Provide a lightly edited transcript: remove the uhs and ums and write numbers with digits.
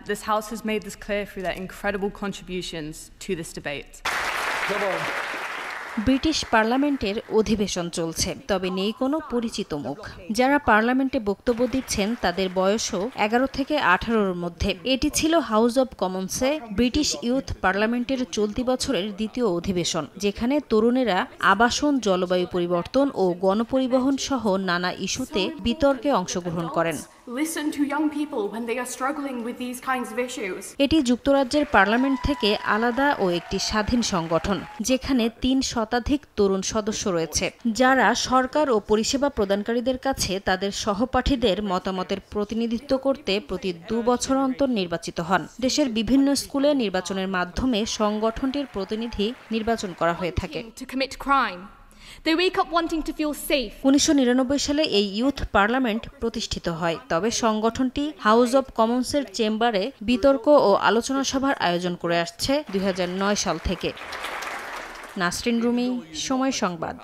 This House has made this clear through their incredible contributions to this debate. Come on. British পার্লামেন্টের অধিবেশন চলছে, তবে নেই কোনো পরিচিত মুখ। যারা পার্লামেন্টে বক্তব্য দিচ্ছেন তাদের বয়সও 11 থেকে 18-র মধ্যে। এটি ছিল হাউস অব কমন্সে ব্রিটিশ ইউথ পার্লামেন্টের চলতি বছরের দ্বিতীয় অধিবেশন, যেখানে তরুণেরা আবাসন, জলবায়ু পরিবর্তন ও গণপরিবহন সহ নানা ইস্যুতে বিতর্কে অংশগ্রহণ করেন। Listen to young people when they are struggling with these kinds of issues. এটি যুক্তরাজ্যের পার্লামেন্ট থেকে আলাদা ও একটি স্বাধীন সংগঠন, যেখানে 3 শতাধিক তরুণ সদস্য রয়েছে, যারা সরকার ও পরিষেবা প্রদানকারীদের কাছে তাদের সহপাঠীদের মতামতের প্রতিনিধিত্ব করতে প্রতি 2 বছর অন্তর নির্বাচিত হন। দেশের বিভিন্ন স্কুলে নির্বাচনের মাধ্যমে সংগঠনটির প্রতিনিধি নির্বাচন করা হয়ে থাকে। 1999 সালে এই ইউথ পার্লামেন্ট প্রতিষ্ঠিত হয়, তবে সংগঠনটি হাউস অব কমন্সের চেম্বারে বিতর্ক ও আলোচনা সভার আয়োজন করে আসছে 2009 সাল থেকে। নাসরিন রুমি, সময় সংবাদ।